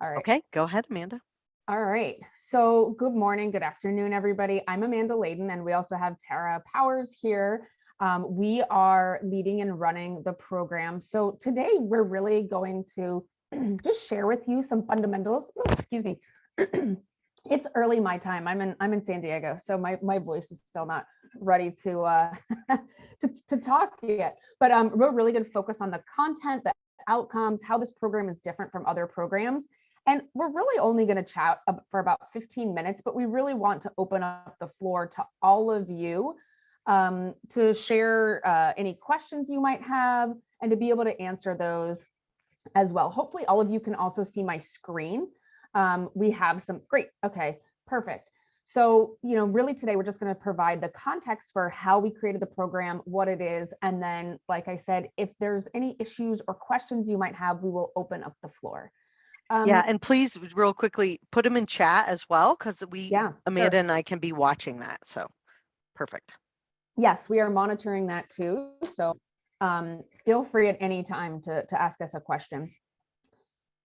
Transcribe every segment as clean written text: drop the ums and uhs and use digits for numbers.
All right. Okay, go ahead, Amanda. All right. So good morning, good afternoon, everybody. I'm Amanda Layden, and we also have Tara Powers here. We are leading and running the program. So today we're really going to just share with you some fundamentals. Oh, excuse me. It's early my time. I'm in San Diego, so my voice is still not ready to to talk yet. But we're really going to focus on the content, the outcomes, how this program is different from other programs. And we're really only going to chat for about 15 minutes, but we really want to open up the floor to all of you to share any questions you might have and to be able to answer those as well. Hopefully all of you can also see my screen. We have some great, okay, perfect. So, really today we're just going to provide the context for how we created the program, what it is, and then, like I said, if there's any issues or questions you might have, we will open up the floor. Yeah, and please, real quickly, put them in chat as well, because Amanda sure. and I can be watching that. So perfect. Yes, we are monitoring that too. So feel free at any time to ask us a question.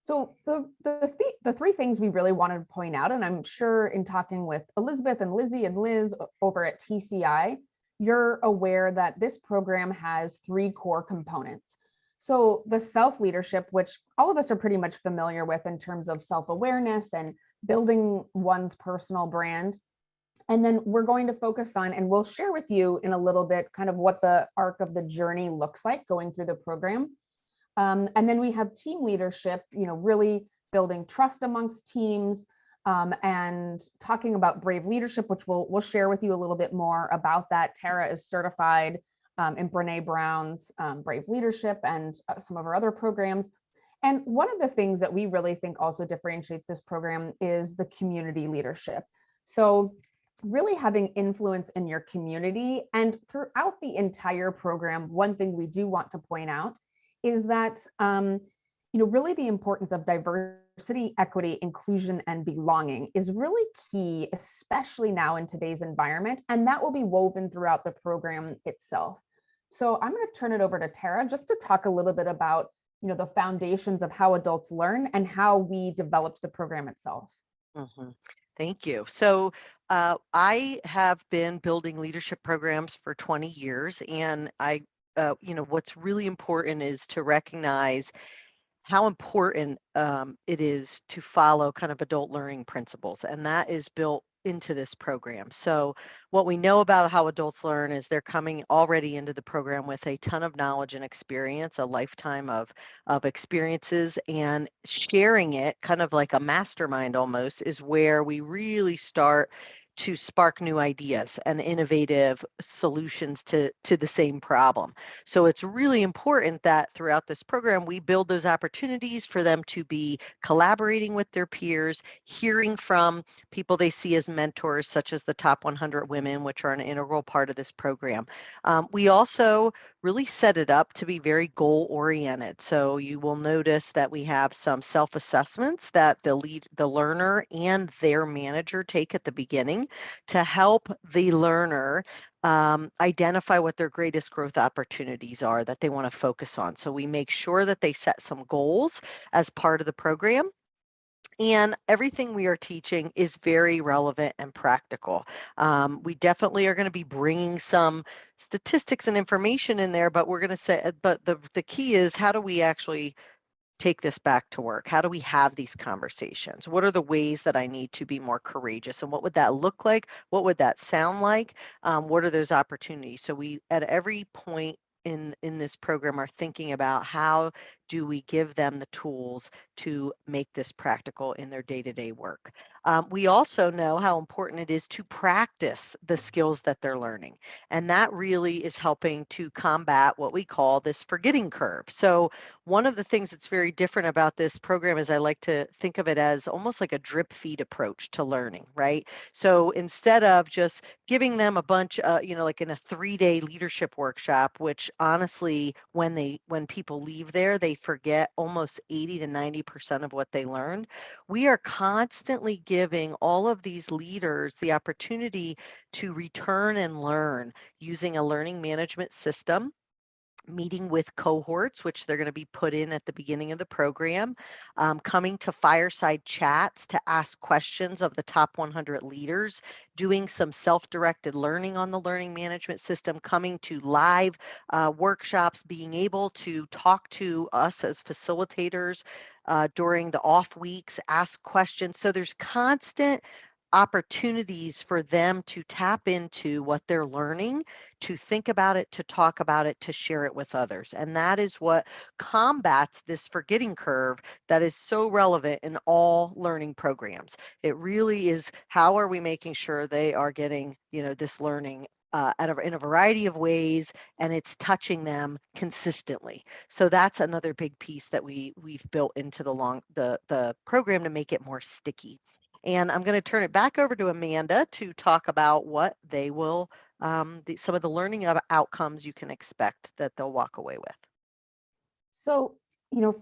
So the three things we really wanted to point out, and I'm sure in talking with Elizabeth and Lizzie and Liz over at TCI, you're aware that this program has three core components. So the self-leadership, which all of us are pretty much familiar with in terms of self-awareness and building one's personal brand. And then we're going to focus on, and we'll share with you in a little bit, kind of what the arc of the journey looks like going through the program. And then we have team leadership, really building trust amongst teams, and talking about brave leadership, which we'll share with you a little bit more about that. Tara is certified in Brene Brown's Brave Leadership and some of our other programs. And one of the things that we really think also differentiates this program is the community leadership. So really having influence in your community. And throughout the entire program, one thing we do want to point out is that really the importance of diversity, equity, inclusion, and belonging is really key, especially now in today's environment, and that will be woven throughout the program itself. So I'm going to turn it over to Tara just to talk a little bit about the foundations of how adults learn and how we developed the program itself. Mm-hmm. Thank you. So I have been building leadership programs for 20 years, and what's really important is to recognize how important it is to follow kind of adult learning principles, and that is built into this program. So what we know about how adults learn is they're coming already into the program with a ton of knowledge and experience, a lifetime of experiences, and sharing it kind of like a mastermind almost is where we really start to spark new ideas and innovative solutions to the same problem. So it's really important that throughout this program, we build those opportunities for them to be collaborating with their peers, hearing from people they see as mentors, such as the top 100 women, which are an integral part of this program. We also really set it up to be very goal oriented. So you will notice that we have some self-assessments that the learner and their manager take at the beginning to help the learner identify what their greatest growth opportunities are that they want to focus on. So we make sure that they set some goals as part of the program. And everything we are teaching is very relevant and practical. We definitely are going to be bringing some statistics and information in there, but we're going to say, but the key is, how do we actually take this back to work? How do we have these conversations? What are the ways that I need to be more courageous? And what would that look like? What would that sound like? What are those opportunities? So we, at every point in this program, are thinking about how do we give them the tools to make this practical in their day-to-day work. We also know how important it is to practice the skills that they're learning. And that really is helping to combat what we call this forgetting curve. So one of the things that's very different about this program is I like to think of it as almost like a drip feed approach to learning, right? So instead of just giving them a bunch, like in a 3-day leadership workshop, which honestly, when people leave there, they forget almost 80 to 90% of what they learned. We are constantly giving all of these leaders the opportunity to return and learn using a learning management system meeting with cohorts, which they're going to be put in at the beginning of the program, coming to fireside chats to ask questions of the top 100 leaders, doing some self-directed learning on the learning management system, coming to live workshops, being able to talk to us as facilitators during the off weeks, ask questions. So there's constant opportunities for them to tap into what they're learning, to think about it, to talk about it, to share it with others. And that is what combats this forgetting curve that is so relevant in all learning programs. It really is, how are we making sure they are getting, this learning in a variety of ways, and it's touching them consistently. So that's another big piece that we've built into the program to make it more sticky. And I'm going to turn it back over to Amanda to talk about what they will, some of the learning outcomes you can expect that they'll walk away with. So,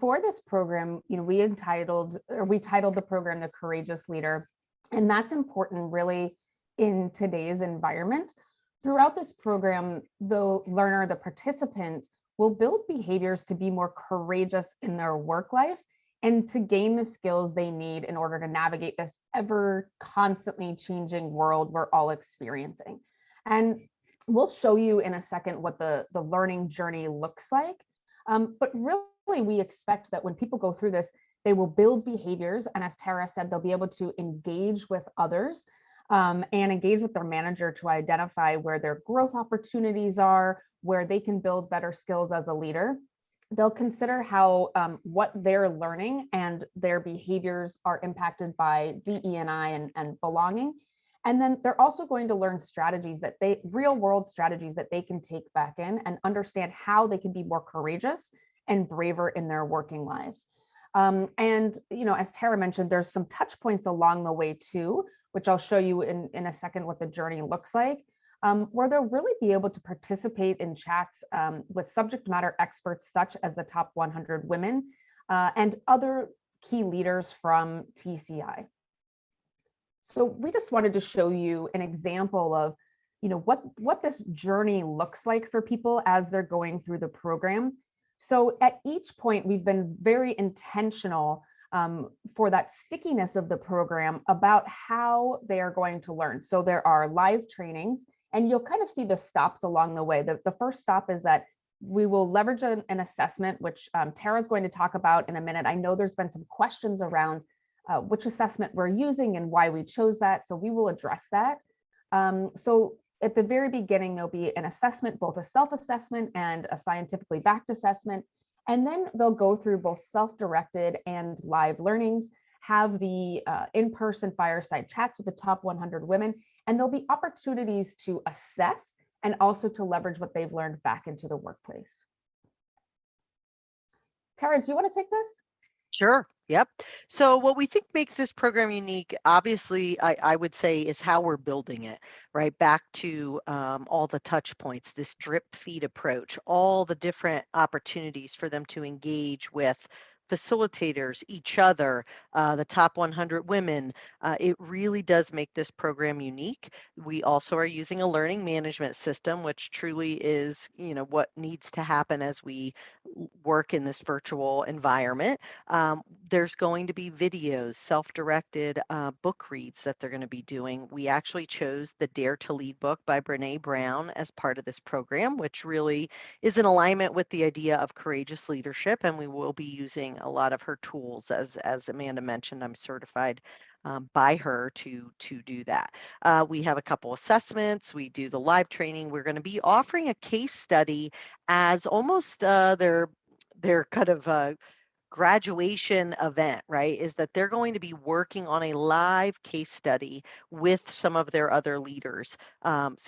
for this program, we titled the program The Courageous Leader. And that's important really in today's environment. Throughout this program, the learner, the participant, will build behaviors to be more courageous in their work life and to gain the skills they need in order to navigate this ever constantly changing world we're all experiencing. And we'll show you in a second what the learning journey looks like. But really, we expect that when people go through this, they will build behaviors. And as Tara said, they'll be able to engage with others and engage with their manager to identify where their growth opportunities are, where they can build better skills as a leader. They'll consider how what they're learning and their behaviors are impacted by DE&I and belonging. And then they're also going to learn strategies real world strategies that they can take back in and understand how they can be more courageous and braver in their working lives. And, as Tara mentioned, there's some touch points along the way too, which I'll show you in a second what the journey looks like. Where they'll really be able to participate in chats with subject matter experts such as the top 100 women and other key leaders from TCI. So we just wanted to show you an example of, what this journey looks like for people as they're going through the program. So at each point, we've been very intentional for that stickiness of the program about how they are going to learn. So there are live trainings, and you'll kind of see the stops along the way. The first stop is that we will leverage an assessment, which Tara's going to talk about in a minute. I know there's been some questions around which assessment we're using and why we chose that. So we will address that. So at the very beginning, there'll be an assessment, both a self-assessment and a scientifically backed assessment. And then they'll go through both self-directed and live learnings, have the in-person fireside chats with the top 100 women, and there'll be opportunities to assess and also to leverage what they've learned back into the workplace. Tara, do you want to take this? Sure. Yep. So what we think makes this program unique, obviously, I would say, is how we're building it, right? Back to all the touch points, this drip feed approach, all the different opportunities for them to engage with facilitators, each other, the top 100 women. It really does make this program unique. We also are using a learning management system, which truly is, what needs to happen as we work in this virtual environment. There's going to be videos, self-directed book reads that they're going to be doing. We actually chose the Dare to Lead book by Brene Brown as part of this program, which really is in alignment with the idea of courageous leadership, and we will be using a lot of her tools. As Amanda mentioned, I'm certified by her to do that. We have a couple assessments. We do the live training. We're going to be offering a case study as almost their kind of graduation event, right? Is that they're going to be working on a live case study with some of their other leaders, some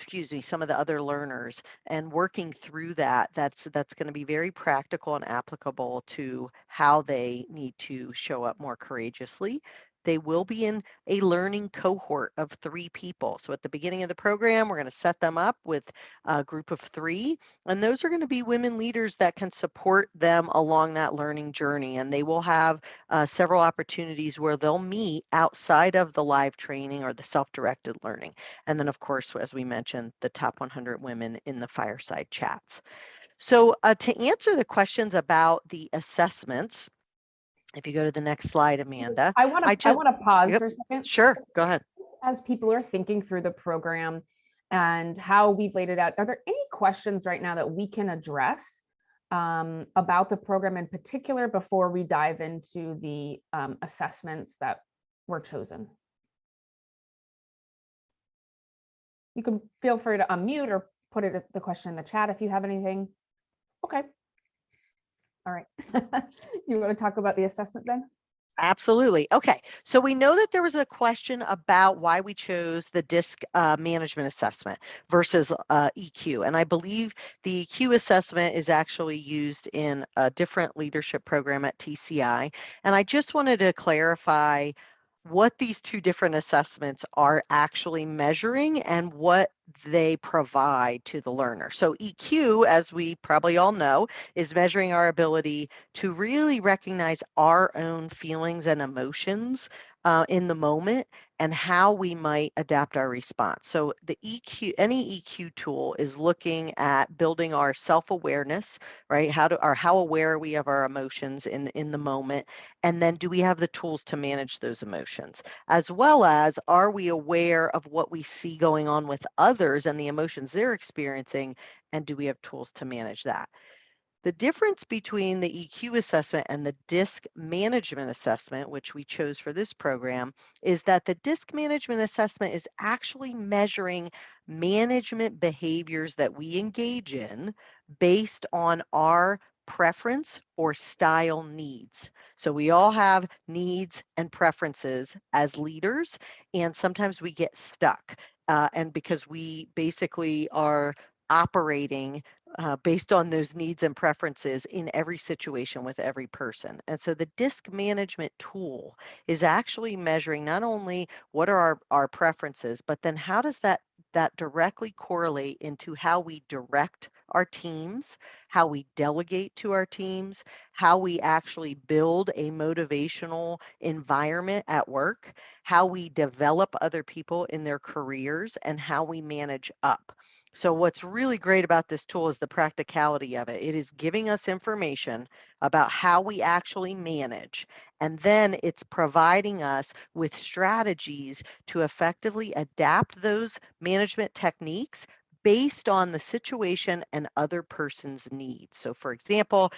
of the other learners, and working through that. That's going to be very practical and applicable to how they need to show up more courageously. They will be in a learning cohort of 3 people. So at the beginning of the program, we're going to set them up with a group of 3, and those are going to be women leaders that can support them along that learning journey. And they will have several opportunities where they'll meet outside of the live training or the self-directed learning. And then, of course, as we mentioned, the top 100 women in the fireside chats. So to answer the questions about the assessments, if you go to the next slide, Amanda, I want to pause yep, for a second. sure, go ahead. As people are thinking through the program and how we've laid it out, are there any questions right now that we can address about the program in particular before we dive into the assessments that were chosen? You can feel free to unmute or put the question in the chat if you have anything. Okay. All right. You want to talk about the assessment then? Absolutely. Okay. So we know that there was a question about why we chose the DISC management assessment versus EQ. And I believe the EQ assessment is actually used in a different leadership program at TCI. And I just wanted to clarify what these two different assessments are actually measuring and what they provide to the learner. So EQ, as we probably all know, is measuring our ability to really recognize our own feelings and emotions in the moment and how we might adapt our response. So the EQ, any EQ tool is looking at building our self-awareness, right? How aware are we of our emotions in the moment? And then do we have the tools to manage those emotions? As well as, are we aware of what we see going on with others and the emotions they're experiencing? And do we have tools to manage that? The difference between the EQ assessment and the DISC management assessment, which we chose for this program, is that the DISC management assessment is actually measuring management behaviors that we engage in based on our preference or style needs. So we all have needs and preferences as leaders, and sometimes we get stuck. And because we basically are operating based on those needs and preferences in every situation with every person. And so the DISC management tool is actually measuring not only what are our preferences, but then how does that directly correlate into how we direct our teams, how we delegate to our teams, how we actually build a motivational environment at work, how we develop other people in their careers, and how we manage up. So what's really great about this tool is the practicality of it. It is giving us information about how we actually manage, and then it's providing us with strategies to effectively adapt those management techniques based on the situation and other person's needs. So for example,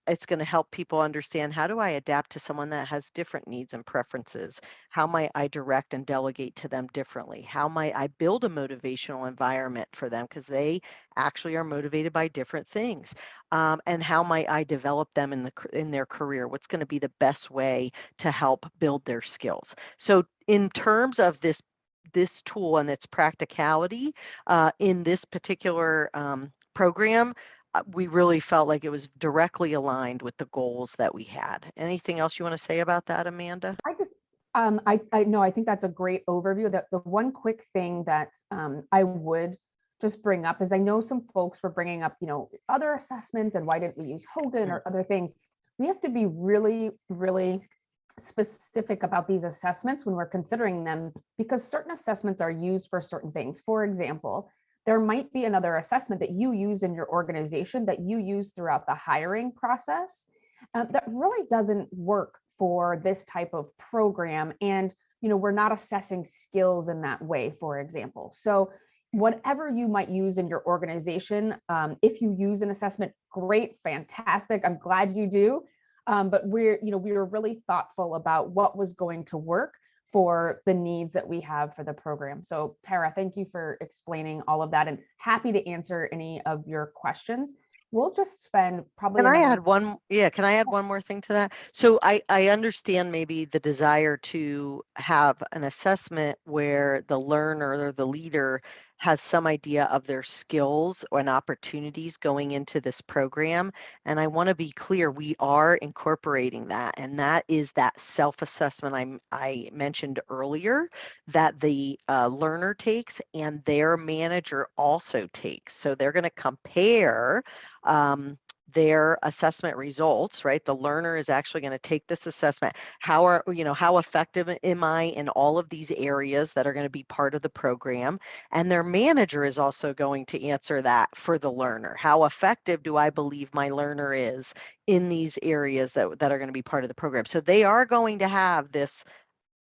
it's going to help people understand, how do I adapt to someone that has different needs and preferences? How might I direct and delegate to them differently? How might I build a motivational environment for them, because they actually are motivated by different things? And how might I develop them in their career? What's going to be the best way to help build their skills? So in terms of this tool and its practicality in this particular program, we really felt like it was directly aligned with the goals that we had. Anything else you want to say about that, Amanda? I know, I think that's a great overview. That the one quick thing that I would just bring up is, I know some folks were bringing up, other assessments and why didn't we use Hogan or other things. We have to be really, really specific about these assessments when we're considering them, because certain assessments are used for certain things. For example, there might be another assessment that you use in your organization that you use throughout the hiring process that really doesn't work for this type of program. And, we're not assessing skills in that way, for example. So whatever you might use in your organization, if you use an assessment, great, fantastic. I'm glad you do. But we were really thoughtful about what was going to work for the needs that we have for the program. So Tara, thank you for explaining all of that, and happy to answer any of your questions. We'll just spend probably Can I another. add one? Yeah, can I add one more thing to that? So I understand maybe the desire to have an assessment where the learner or the leader has some idea of their skills and opportunities going into this program. And I want to be clear, we are incorporating that. And that is that self-assessment I mentioned earlier that the learner takes and their manager also takes. So they're going to compare their assessment results, right? The learner is actually going to take this assessment. How effective am I in all of these areas that are going to be part of the program? And their manager is also going to answer that for the learner. How effective do I believe my learner is in these areas that are going to be part of the program? So they are going to have this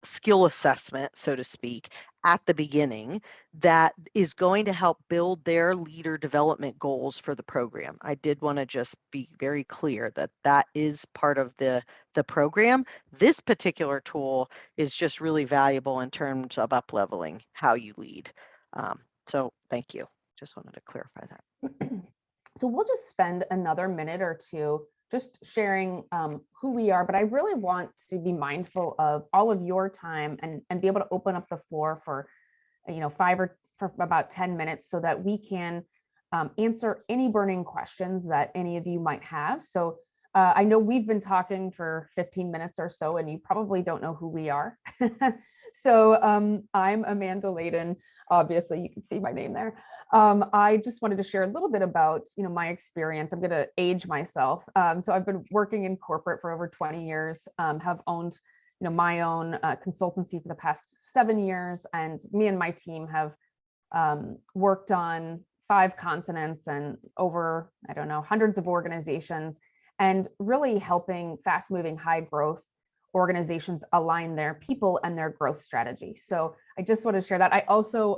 skill assessment, so to speak, at the beginning that is going to help build their leader development goals for the program. I did want to just be very clear that that is part of the program. This particular tool is just really valuable in terms of up-leveling how you lead. So thank you. Just wanted to clarify that. So we'll just spend another minute or two just sharing who we are, but I really want to be mindful of all of your time and be able to open up the floor for, for about 10 minutes so that we can answer any burning questions that any of you might have. So I know we've been talking for 15 minutes or so, and you probably don't know who we are. So I'm Amanda Layden. Obviously, you can see my name there. I just wanted to share a little bit about, my experience. I'm going to age myself. So I've been working in corporate for over 20 years, have owned, my own consultancy for the past 7 years. And me and my team have worked on 5 continents and over, I don't know, hundreds of organizations, and really helping fast moving, high growth organizations align their people and their growth strategy. So I just want to share that. I also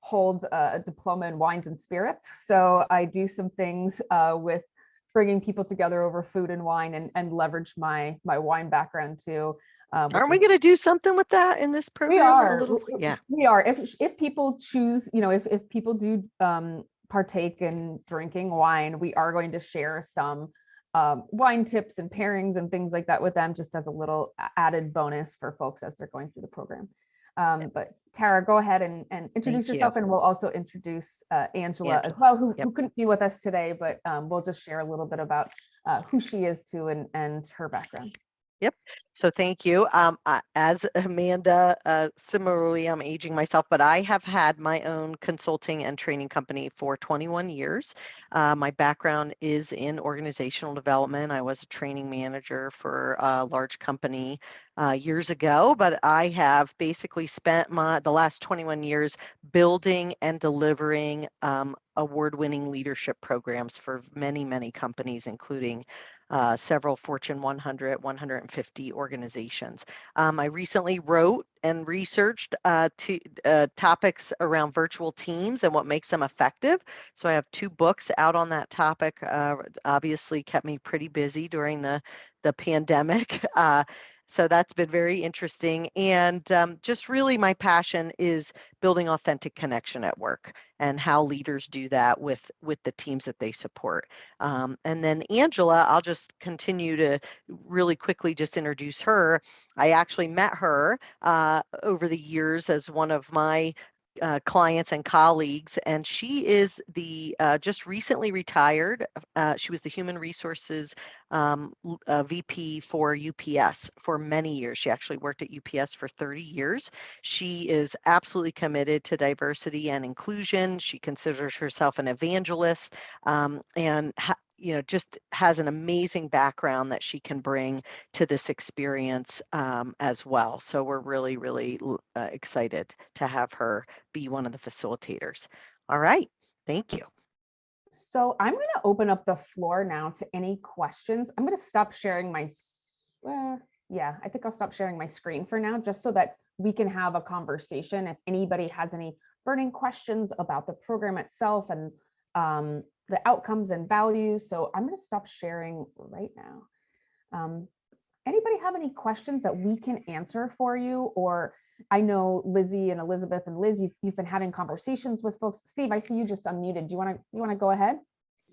hold a diploma in wines and spirits. So I do some things with bringing people together over food and wine, and leverage my wine background too. Aren't we going to do something with that in this program? We are. Yeah. We are. If people choose, if people do partake in drinking wine, we are going to share some wine tips and pairings and things like that with them, just as a little added bonus for folks as they're going through the program. But Tara, go ahead and introduce yourself, and we'll also introduce Angela as well, who couldn't be with us today, but we'll just share a little bit about who she is too, and her background. Yep. So thank you. As Amanda, similarly, I'm aging myself, but I have had my own consulting and training company for 21 years. My background is in organizational development. I was a training manager for a large company years ago, but I have basically spent the last 21 years building and delivering award-winning leadership programs for many, many companies, including several Fortune 100, 150 organizations. I recently wrote and researched topics around virtual teams and what makes them effective. So I have 2 books out on that topic. Obviously kept me pretty busy during the pandemic. So that's been very interesting. And just really my passion is building authentic connection at work and how leaders do that with the teams that they support. And then Angela, I'll just continue to really quickly just introduce her. I actually met her over the years as one of my clients and colleagues, and she is the just recently retired. She was the human resources VP for UPS for many years. She actually worked at UPS for 30 years. She is absolutely committed to diversity and inclusion. She considers herself an evangelist, and just has an amazing background that she can bring to this experience as well. So we're really, really excited to have her be one of the facilitators. All right, thank you. So I'm going to open up the floor now to any questions. I'm going to stop sharing my, I think I'll stop sharing my screen for now, just so that we can have a conversation. If anybody has any burning questions about the program itself and the outcomes and values. So I'm going to stop sharing right now. Anybody have any questions that we can answer for you? Or I know Lizzie and Elizabeth and Liz, you've been having conversations with folks. Steve, I see you just unmuted. Do you want to go ahead?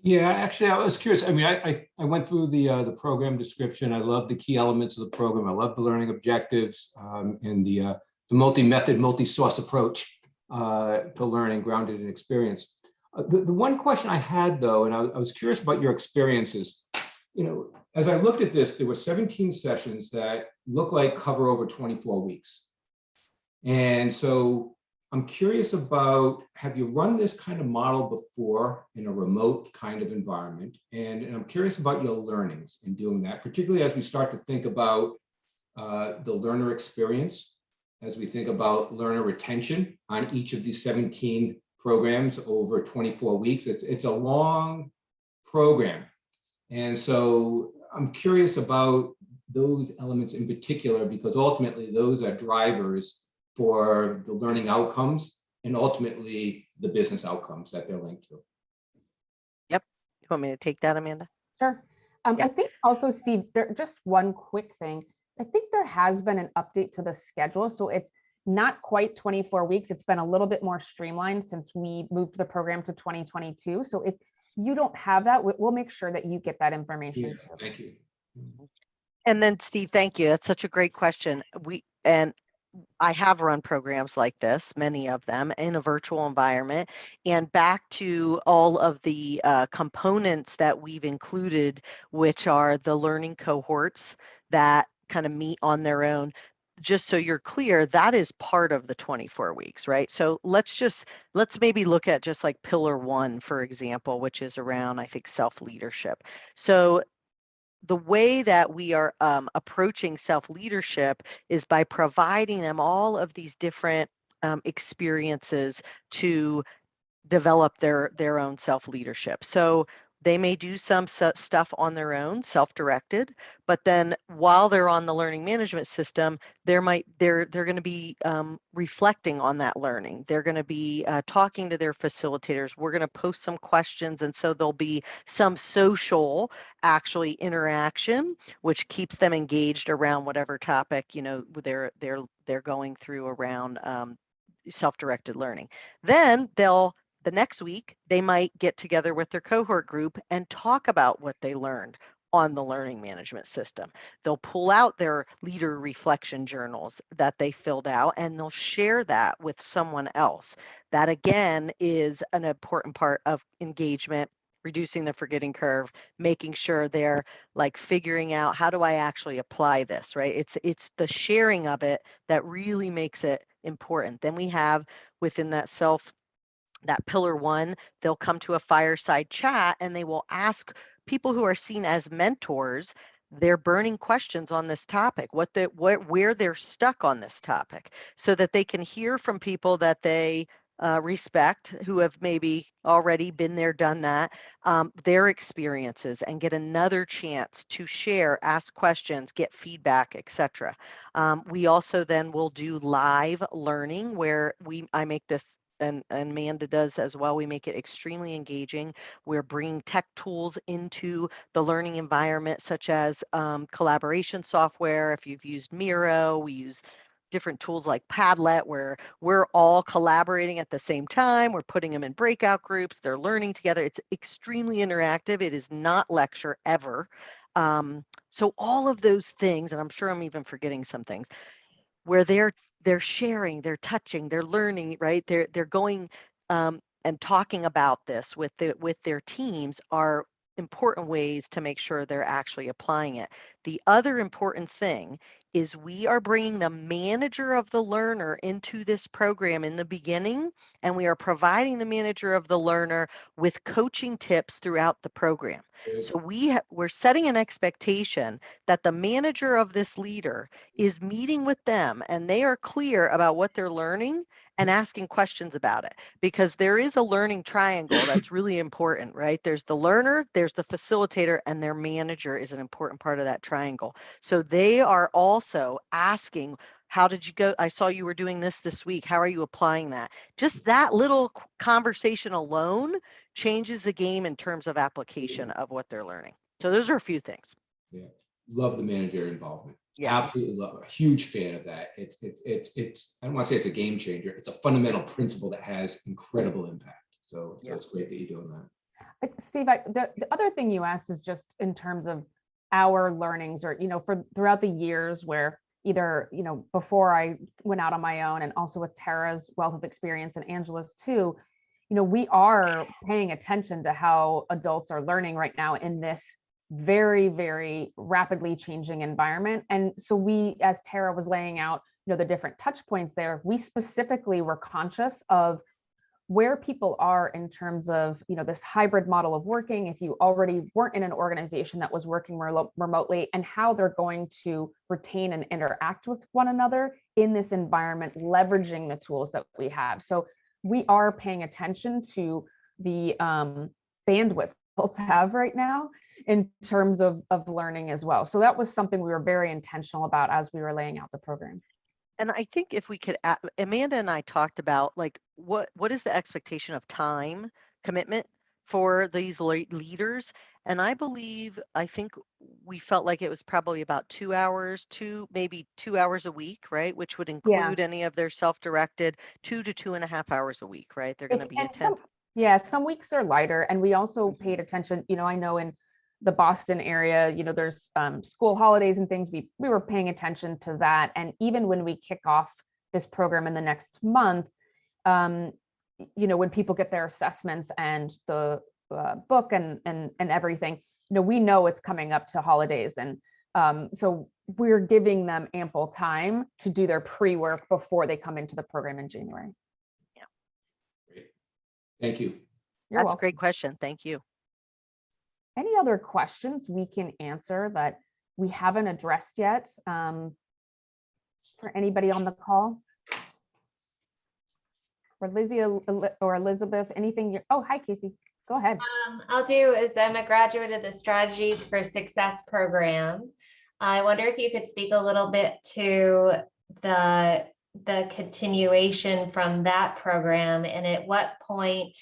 Yeah, actually, I was curious. I mean, I went through the program description. I love the key elements of the program. I love the learning objectives and the multi-method, multi-source approach to learning grounded in experience. The one question I had, though, and I was curious about your experiences. As I looked at this, there were 17 sessions that look like cover over 24 weeks. And so I'm curious about, have you run this kind of model before in a remote kind of environment? And I'm curious about your learnings in doing that, particularly as we start to think about the learner experience, as we think about learner retention on each of these 17 programs over 24 weeks. It's a long program. And so I'm curious about those elements in particular, because ultimately those are drivers for the learning outcomes and ultimately the business outcomes that they're linked to. Yep. You want me to take that, Amanda? Sure. Yeah. I think also, Steve, just one quick thing. I think there has been an update to the schedule. So it's not quite 24 weeks. It's been a little bit more streamlined since we moved the program to 2022. So if you don't have that, we'll make sure that you get that information Yeah, too. thank you. And then Steve, thank you. That's such a great question. And I have run programs like this, many of them in a virtual environment, and back to all of the components that we've included, which are the learning cohorts that kind of meet on their own. Just so you're clear, that is part of the 24 weeks, right? So let's maybe look at just like pillar 1, for example, which is around, I think, self-leadership. So the way that we are approaching self-leadership is by providing them all of these different experiences to develop their own self-leadership. So they may do some stuff on their own, self-directed, but then while they're on the learning management system, they're going to be reflecting on that learning. They're going to be talking to their facilitators. We're going to post some questions, and so there'll be some social actually interaction, which keeps them engaged around whatever topic they're going through around self-directed learning. Then the next week, they might get together with their cohort group and talk about what they learned on the learning management system. They'll pull out their leader reflection journals that they filled out and they'll share that with someone else. That again is an important part of engagement, reducing the forgetting curve, making sure they're like figuring out, how do I actually apply this, right? It's the sharing of it that really makes it important. Then we have within that pillar 1, they'll come to a fireside chat and they will ask people who are seen as mentors their burning questions on this topic, where they're stuck on this topic, so that they can hear from people that they respect, who have maybe already been there, done that, their experiences, and get another chance to share, ask questions, get feedback, etc. We also then will do live learning where I make this, and Amanda does as well. We make it extremely engaging. We're bringing tech tools into the learning environment, such as collaboration software. If you've used Miro, we use different tools like Padlet, where we're all collaborating at the same time. We're putting them in breakout groups. They're learning together. It's extremely interactive. It is not lecture ever. So all of those things, and I'm sure I'm even forgetting some things, where they're sharing, they're touching, they're learning, right? They're going and talking about this with their teams, are important ways to make sure they're actually applying it. The other important thing is we are bringing the manager of the learner into this program in the beginning, and we are providing the manager of the learner with coaching tips throughout the program. So we're setting an expectation that the manager of this leader is meeting with them and they are clear about what they're learning and asking questions about it, because there is a learning triangle that's really important, right? There's the learner, there's the facilitator, and their manager is an important part of that triangle. So they are also asking, how did you go? I saw you were doing this week. How are you applying that? Just that little conversation alone changes the game in terms of application of what they're learning. So those are a few things. Yeah, love the manager involvement. Yeah, absolutely love. A huge fan of that. It's I don't want to say it's a game changer. It's a fundamental principle that has incredible impact. So it's great that you're doing that. Steve, the other thing you asked is just in terms of our learnings, or throughout the years where either before I went out on my own, and also with Tara's wealth of experience and Angela's too, we are paying attention to how adults are learning right now in this very, very rapidly changing environment. And so we, as Tara was laying out, the different touch points there, we specifically were conscious of where people are in terms of, this hybrid model of working, if you already weren't in an organization that was working remotely, and how they're going to retain and interact with one another in this environment, leveraging the tools that we have. So we are paying attention to the bandwidth folks have right now in terms of learning as well. So that was something we were very intentional about as we were laying out the program. And I think if we could, Amanda and I talked about like, what is the expectation of time commitment for these leaders? And I think we felt like it was probably about 2 hours, maybe 2 hours a week, right? Which would include any of their self-directed 2 to 2.5 hours a week, right? They're going to be attending. Some weeks are lighter. And we also paid attention, I know in the Boston area, there's school holidays and things. We were paying attention to that. And even when we kick off this program in the next month, when people get their assessments and the book and everything, we know it's coming up to holidays. And so we're giving them ample time to do their pre-work before they come into the program in January. Yeah. Great. Thank you. You're That's welcome. a great question. Thank you. Any other questions we can answer that we haven't addressed yet for anybody on the call? For Lizzie or Elizabeth, anything? Oh, hi, Casey. Go ahead. I'll do is I'm a graduate of the Strategies for Success program. I wonder if you could speak a little bit to the continuation from that program, and at what point,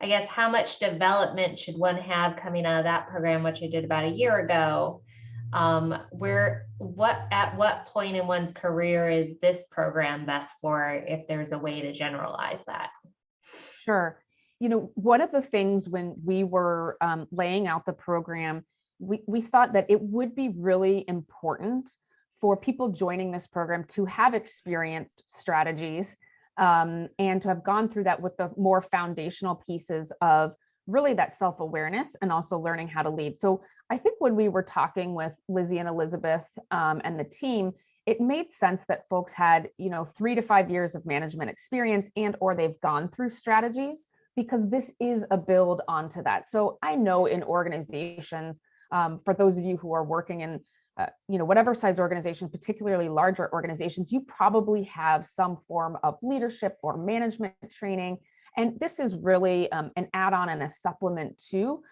I guess, how much development should one have coming out of that program, which I did about a year ago? At what point in one's career is this program best for, if there's a way to generalize that? Sure. One of the things when we were laying out the program, we thought that it would be really important for people joining this program to have experienced strategies and to have gone through that with the more foundational pieces of really that self-awareness and also learning how to lead. So I think when we were talking with Lizzie and Elizabeth and the team, it made sense that folks had, 3 to 5 years of management experience and or they've gone through strategies, because this is a build onto that. So I know in organizations, for those of you who are working in whatever size organization, particularly larger organizations, you probably have some form of leadership or management training. And this is really an add-on and a supplement to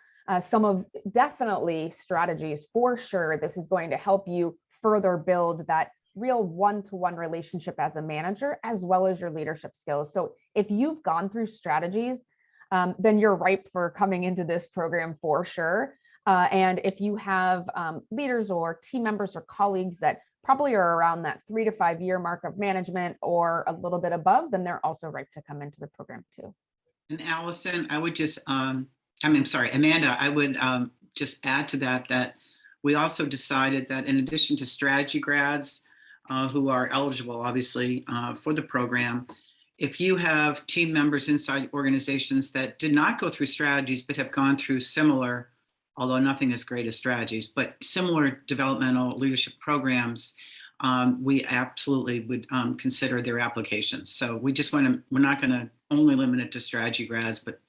some of definitely strategies for sure. This is going to help you further build that real one-to-one relationship as a manager, as well as your leadership skills. So if you've gone through strategies, then you're ripe for coming into this program for sure. And if you have leaders or team members or colleagues that probably are around that 3 to 5 year mark of management or a little bit above, then they're also ripe to come into the program too. And Allison, I would just, Amanda, I would just add to that we also decided that in addition to strategy grads who are eligible, obviously, for the program, if you have team members inside organizations that did not go through strategies, but have gone through similar, although nothing as great as strategies, but similar developmental leadership programs, we absolutely would consider their applications. So we just we're not going to only limit it to strategy grads, but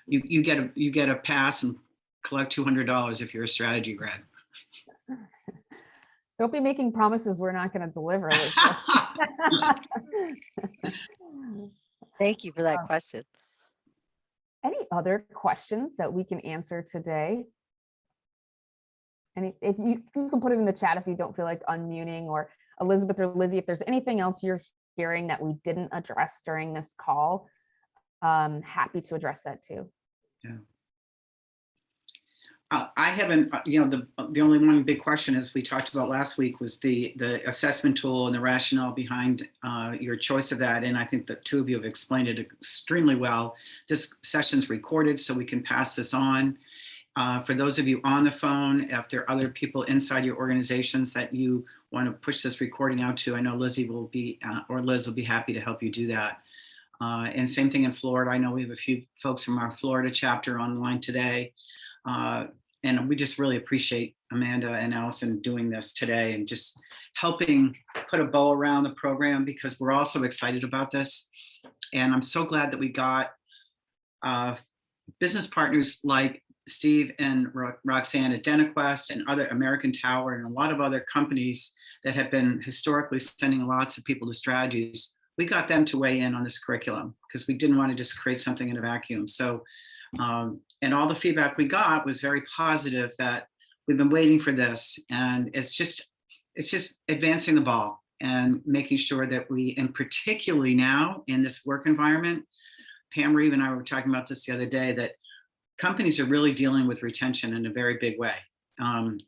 you get a pass and collect $200 if you're a strategy grad. Don't be making promises we're not going to deliver. Thank you for that question. Any other questions that we can answer today? And if you can put it in the chat if you don't feel like unmuting, or Elizabeth or Lizzie, if there's anything else you're hearing that we didn't address during this call, happy to address that too. Yeah. I haven't, the only one big question, as we talked about last week, was the assessment tool and the rationale behind your choice of that. And I think the two of you have explained it extremely well. This session's recorded, so we can pass this on. For those of you on the phone, if there are other people inside your organizations that you want to push this recording out to, I know Lizzie will be, or Liz will be happy to help you do that. And same thing in Florida. I know we have a few folks from our Florida chapter online today. And we just really appreciate Amanda and Allison doing this today and just helping put a bow around the program, because we're also excited about this. And I'm so glad that we got business partners like Steve and Roxanne at DentaQuest and other American Tower and a lot of other companies that have been historically sending lots of people to strategies. We got them to weigh in on this curriculum because we didn't want to just create something in a vacuum. So, and all the feedback we got was very positive, that we've been waiting for this, and it's just advancing the ball and making sure that we, and particularly now in this work environment, Pam Reeve and I were talking about this the other day, that companies are really dealing with retention in a very big way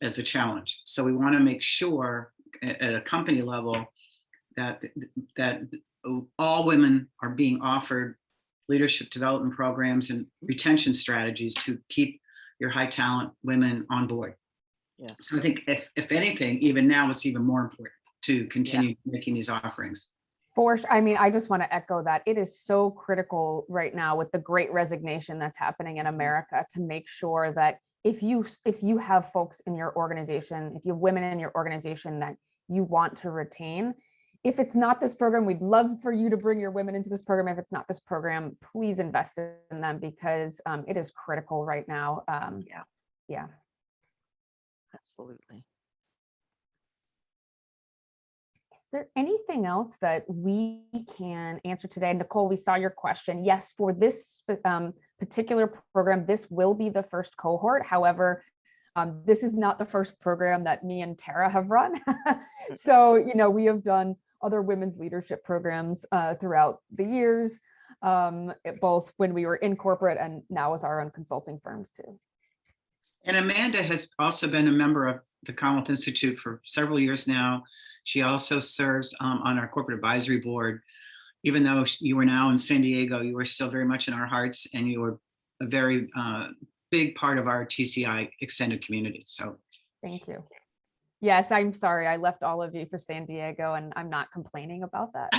as a challenge. So we want to make sure at a company level that all women are being offered leadership development programs and retention strategies to keep your high talent women on board. Yeah. So I think if anything, even now it's even more important to continue making these offerings. I mean, I just want to echo that. It is so critical right now with the great resignation that's happening in America to make sure that if you have folks in your organization, if you have women in your organization that you want to retain, if it's not this program, we'd love for you to bring your women into this program. If it's not this program, please invest in them, because it is critical right now. Yeah. Absolutely. Is there anything else that we can answer today? Nicole, we saw your question. Yes, for this particular program, this will be the first cohort. However, this is not the first program that me and Tara have run. So, we have done other women's leadership programs throughout the years, both when we were in corporate and now with our own consulting firms too. And Amanda has also been a member of the Commonwealth Institute for several years now. She also serves on our corporate advisory board. Even though you are now in San Diego, you are still very much in our hearts, and you are a very big part of our TCI extended community. So thank you. Yes, I'm sorry. I left all of you for San Diego, and I'm not complaining about that.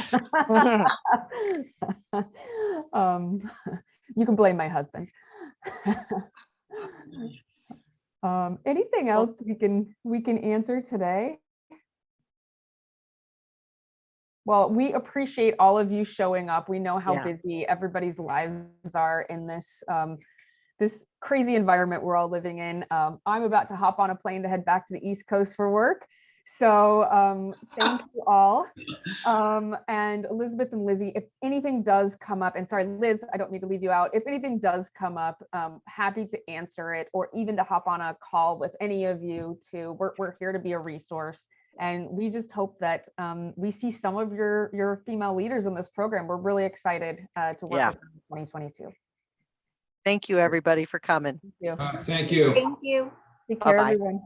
You can blame my husband. Anything else we can answer today? Well, we appreciate all of you showing up. We know how busy everybody's lives are in this this crazy environment we're all living in. I'm about to hop on a plane to head back to the East Coast for work. So thank you all. And Elizabeth and Lizzie, if anything does come up, and sorry, Liz, I don't mean to leave you out. If anything does come up, happy to answer it, or even to hop on a call with any of you too. We're here to be a resource. And we just hope that we see some of your female leaders in this program. We're really excited to work with them in 2022. Thank you, everybody, for coming. Thank you. Thank you. Thank you. Take care, Bye-bye. everyone.